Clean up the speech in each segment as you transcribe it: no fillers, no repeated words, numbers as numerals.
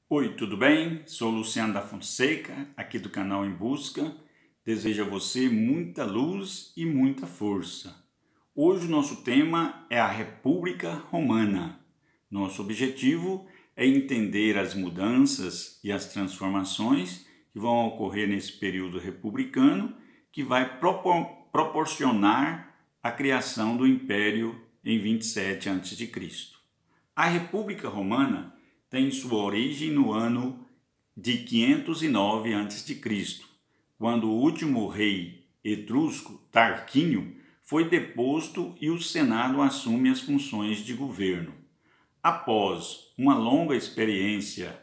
Oi, tudo bem? Sou Luciano da Fonseca, aqui do canal Em Busca. Desejo a você muita luz e muita força. Hoje o nosso tema é a República Romana. Nosso objetivo é entender as mudanças e as transformações que vão ocorrer nesse período republicano, que vai proporcionar a criação do Império em 27 a.C. A República Romana tem sua origem no ano de 509 a.C., quando o último rei etrusco, Tarquínio, foi deposto e o Senado assume as funções de governo. Após uma longa experiência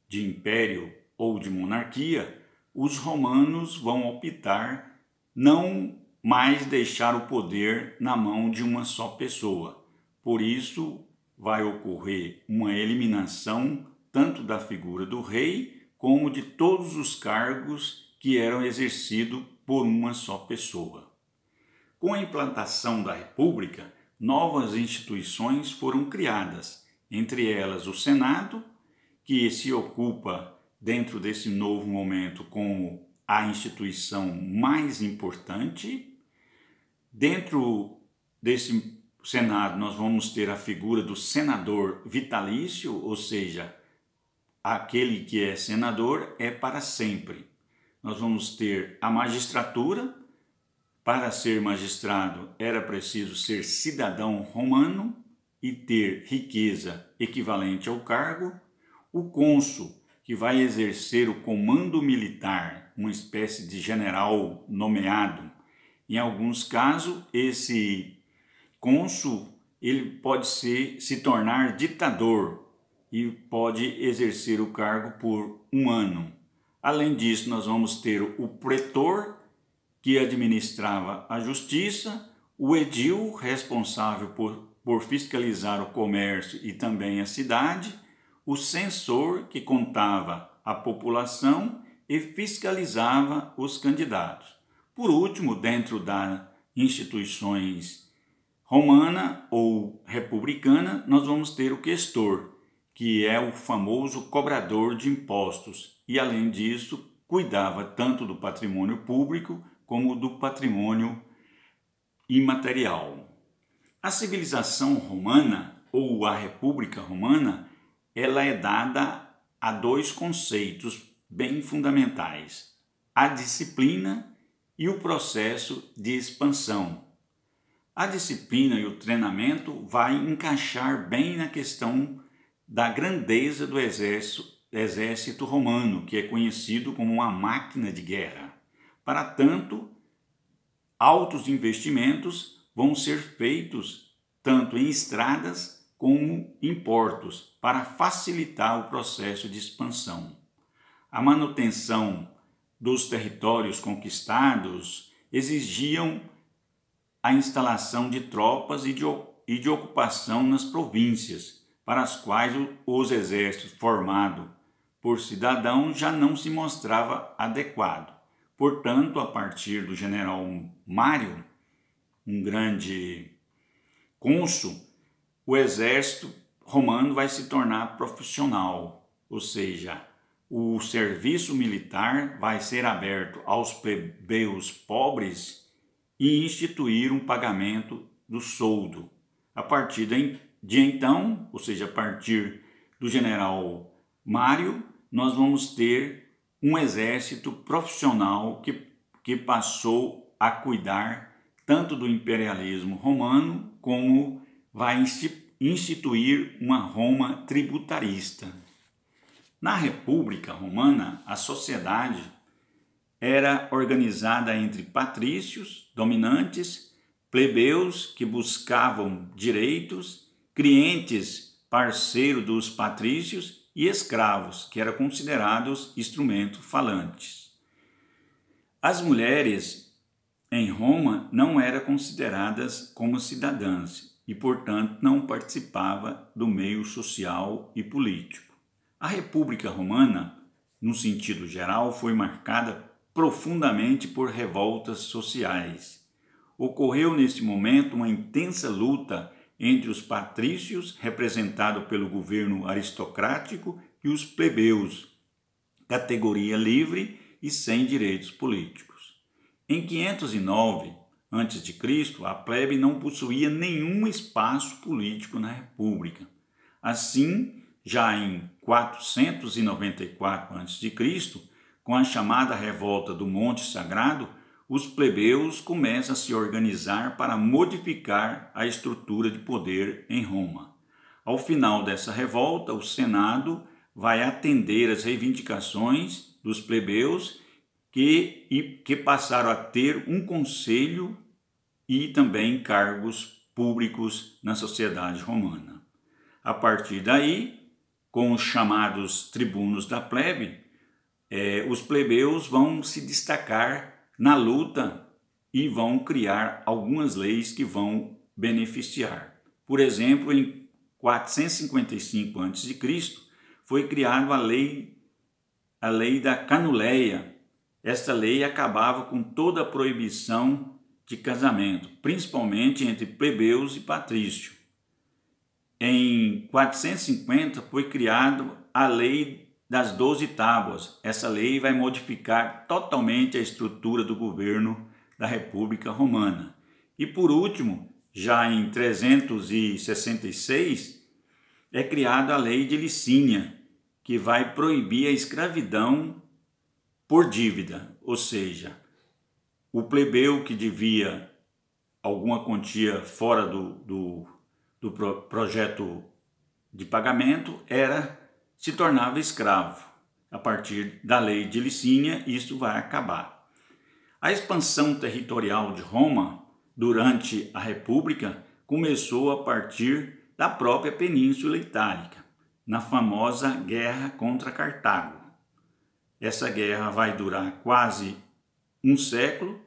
de império ou de monarquia, os romanos vão optar não mais deixar o poder na mão de uma só pessoa. Por isso, vai ocorrer uma eliminação tanto da figura do rei como de todos os cargos que eram exercidos por uma só pessoa. Com a implantação da República, novas instituições foram criadas, entre elas o Senado, que se ocupa dentro desse novo momento como a instituição mais importante. Dentro desse Senado, nós vamos ter a figura do senador vitalício, ou seja, aquele que é senador é para sempre. Nós vamos ter a magistratura. Para ser magistrado era preciso ser cidadão romano e ter riqueza equivalente ao cargo. O cônsul, que vai exercer o comando militar, uma espécie de general nomeado. Em alguns casos, esse cônsul ele pode se tornar ditador e pode exercer o cargo por um ano. Além disso, nós vamos ter o pretor, que administrava a justiça, o edil, responsável por fiscalizar o comércio e também a cidade, o censor, que contava a população e fiscalizava os candidatos. Por último, dentro das instituições romana ou republicana, nós vamos ter o questor, que é o famoso cobrador de impostos, e além disso, cuidava tanto do patrimônio público como do patrimônio imaterial. A civilização romana, ou a República Romana, ela é dada a dois conceitos bem fundamentais: a disciplina e o processo de expansão. A disciplina e o treinamento vai encaixar bem na questão da grandeza do exército romano, que é conhecido como uma máquina de guerra. Para tanto, altos investimentos vão ser feitos tanto em estradas como em portos para facilitar o processo de expansão. A manutenção dos territórios conquistados exigiam a instalação de tropas e de ocupação nas províncias, para as quais os exércitos formados por cidadãos já não se mostrava adequado. Portanto, a partir do general Mário, um grande cônsul, o exército romano vai se tornar profissional, ou seja, o serviço militar vai ser aberto aos plebeus pobres e instituir um pagamento do soldo. A partir de então, ou seja, a partir do general Mário, nós vamos ter um exército profissional que passou a cuidar tanto do imperialismo romano como vai instituir uma Roma tributarista. Na República Romana, a sociedade era organizada entre patrícios, dominantes, plebeus que buscavam direitos, clientes, parceiro dos patrícios, e escravos, que eram considerados instrumentos falantes. As mulheres em Roma não eram consideradas como cidadãs e, portanto, não participavam do meio social e político. A República Romana, no sentido geral, foi marcada profundamente por revoltas sociais. Ocorreu nesse momento uma intensa luta entre os patrícios, representado pelo governo aristocrático, e os plebeus, categoria livre e sem direitos políticos. Em 509 a.C., a plebe não possuía nenhum espaço político na República. Assim, já em 494 a.C., com a chamada Revolta do Monte Sagrado, os plebeus começam a se organizar para modificar a estrutura de poder em Roma. Ao final dessa revolta, o Senado vai atender às reivindicações dos plebeus que passaram a ter um conselho e também cargos públicos na sociedade romana. A partir daí, com os chamados tribunos da plebe, os plebeus vão se destacar na luta e vão criar algumas leis que vão beneficiar. Por exemplo, em 455 a.C., foi criada a lei da Canuleia. Esta lei acabava com toda a proibição de casamento, principalmente entre plebeus e patrício. Em 450 foi criada a lei das 12 tábuas. Essa lei vai modificar totalmente a estrutura do governo da República Romana. E por último, já em 366, é criada a lei de Licínia, que vai proibir a escravidão por dívida, ou seja, o plebeu que devia alguma quantia fora do projeto de pagamento se tornava escravo. A partir da lei de Licínia, isso vai acabar. A expansão territorial de Roma durante a República começou a partir da própria Península Itálica, na famosa Guerra contra Cartago. Essa guerra vai durar quase um século,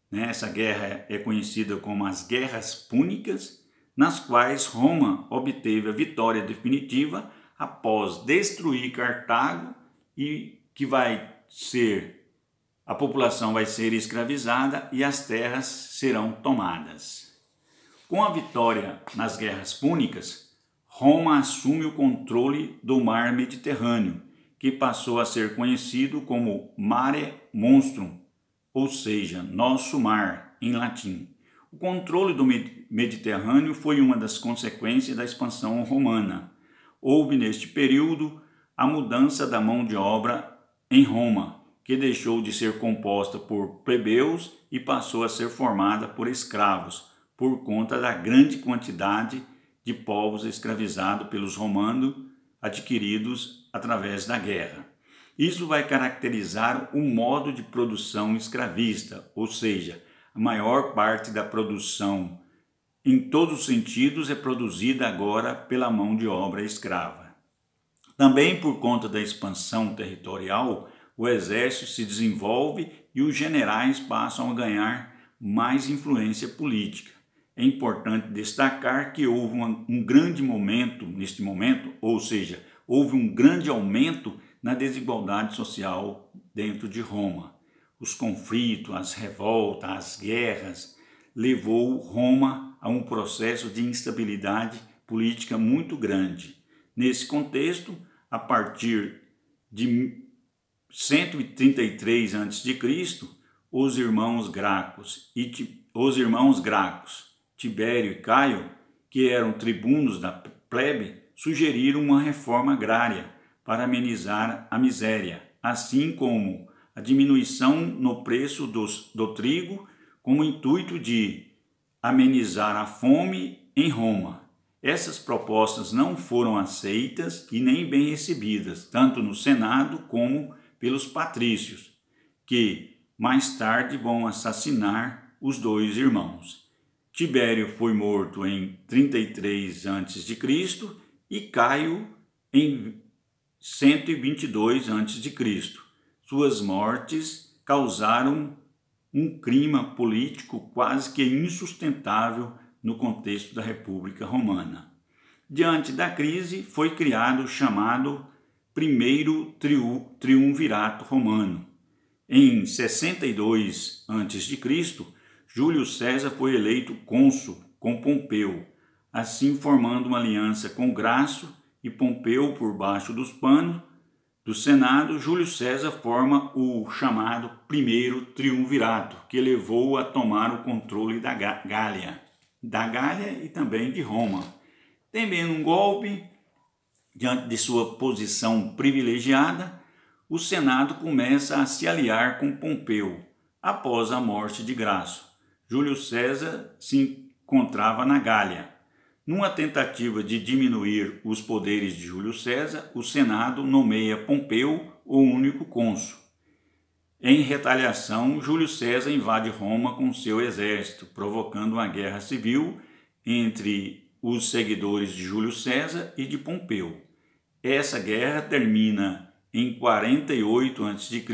né? Essa guerra é conhecida como as Guerras Púnicas, nas quais Roma obteve a vitória definitiva após destruir Cartago e a população vai ser escravizada e as terras serão tomadas. Com a vitória nas Guerras Púnicas, Roma assume o controle do mar Mediterrâneo, que passou a ser conhecido como Mare Nostrum, ou seja, nosso mar, em latim. O controle do Mediterrâneo foi uma das consequências da expansão romana. Houve neste período a mudança da mão de obra em Roma, que deixou de ser composta por plebeus e passou a ser formada por escravos, por conta da grande quantidade de povos escravizados pelos romanos adquiridos através da guerra. Isso vai caracterizar o modo de produção escravista, ou seja, a maior parte da produção em todos os sentidos é produzida agora pela mão de obra escrava. Também por conta da expansão territorial, o exército se desenvolve e os generais passam a ganhar mais influência política. É importante destacar que houve um grande momento neste momento, ou seja, houve um grande aumento na desigualdade social dentro de Roma. Os conflitos, as revoltas, as guerras levou Roma a um processo de instabilidade política muito grande. Nesse contexto, a partir de 133 a.C., os irmãos Gracos, Tibério e Caio, que eram tribunos da plebe, sugeriram uma reforma agrária para amenizar a miséria, assim como a diminuição no preço do trigo, com o intuito de amenizar a fome em Roma. Essas propostas não foram aceitas e nem bem recebidas, tanto no Senado como pelos patrícios, que mais tarde vão assassinar os dois irmãos. Tibério foi morto em 33 a.C. e Caio em 122 a.C. Suas mortes causaram um clima político quase que insustentável no contexto da República Romana. Diante da crise, foi criado o chamado Primeiro Triunvirato Romano. Em 62 a.C., Júlio César foi eleito cônsul com Pompeu, assim formando uma aliança com Graço e Pompeu por baixo dos panos do Senado, Júlio César forma o chamado Primeiro Triunvirato, que levou a tomar o controle da Gália e também de Roma. Temendo um golpe, diante de sua posição privilegiada, o Senado começa a se aliar com Pompeu. Após a morte de Graço, Júlio César se encontrava na Gália. Numa tentativa de diminuir os poderes de Júlio César, o Senado nomeia Pompeu o único cônsul. Em retaliação, Júlio César invade Roma com seu exército, provocando uma guerra civil entre os seguidores de Júlio César e de Pompeu. Essa guerra termina em 48 a.C.,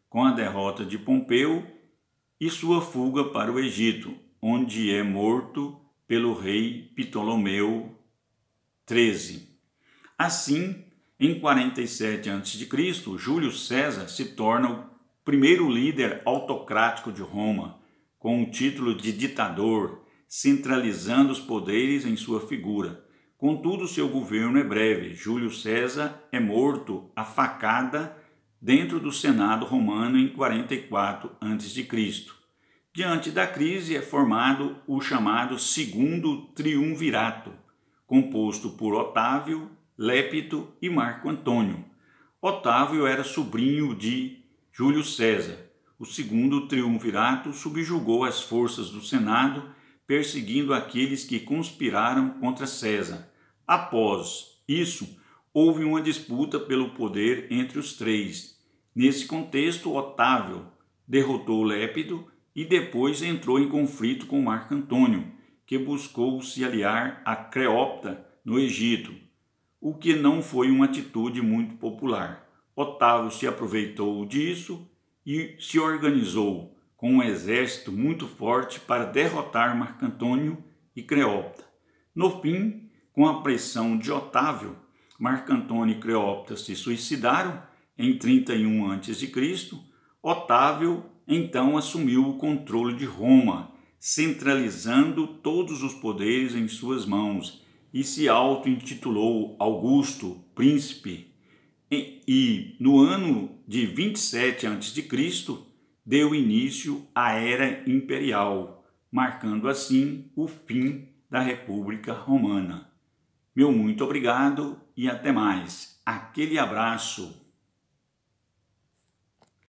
com a derrota de Pompeu e sua fuga para o Egito, onde é morto pelo rei Ptolomeu XIII. Assim, em 47 a.C., Júlio César se torna o primeiro líder autocrático de Roma, com o título de ditador, centralizando os poderes em sua figura. Contudo, seu governo é breve. Júlio César é morto à facada dentro do Senado romano em 44 a.C. Diante da crise é formado o chamado Segundo Triunvirato, composto por Otávio, Lépido e Marco Antônio. Otávio era sobrinho de Júlio César. O Segundo Triunvirato subjugou as forças do Senado, perseguindo aqueles que conspiraram contra César. Após isso, houve uma disputa pelo poder entre os três. Nesse contexto, Otávio derrotou Lépido e depois entrou em conflito com Marco Antônio, que buscou se aliar a Cleópatra no Egito, o que não foi uma atitude muito popular. Otávio se aproveitou disso e se organizou com um exército muito forte para derrotar Marco Antônio e Cleópatra. No fim, com a pressão de Otávio, Marco Antônio e Cleópatra se suicidaram em 31 a.C. Otávio então assumiu o controle de Roma, centralizando todos os poderes em suas mãos e se auto-intitulou Augusto, príncipe. E no ano de 27 a.C., deu início à Era Imperial, marcando assim o fim da República Romana. Meu muito obrigado e até mais. Aquele abraço.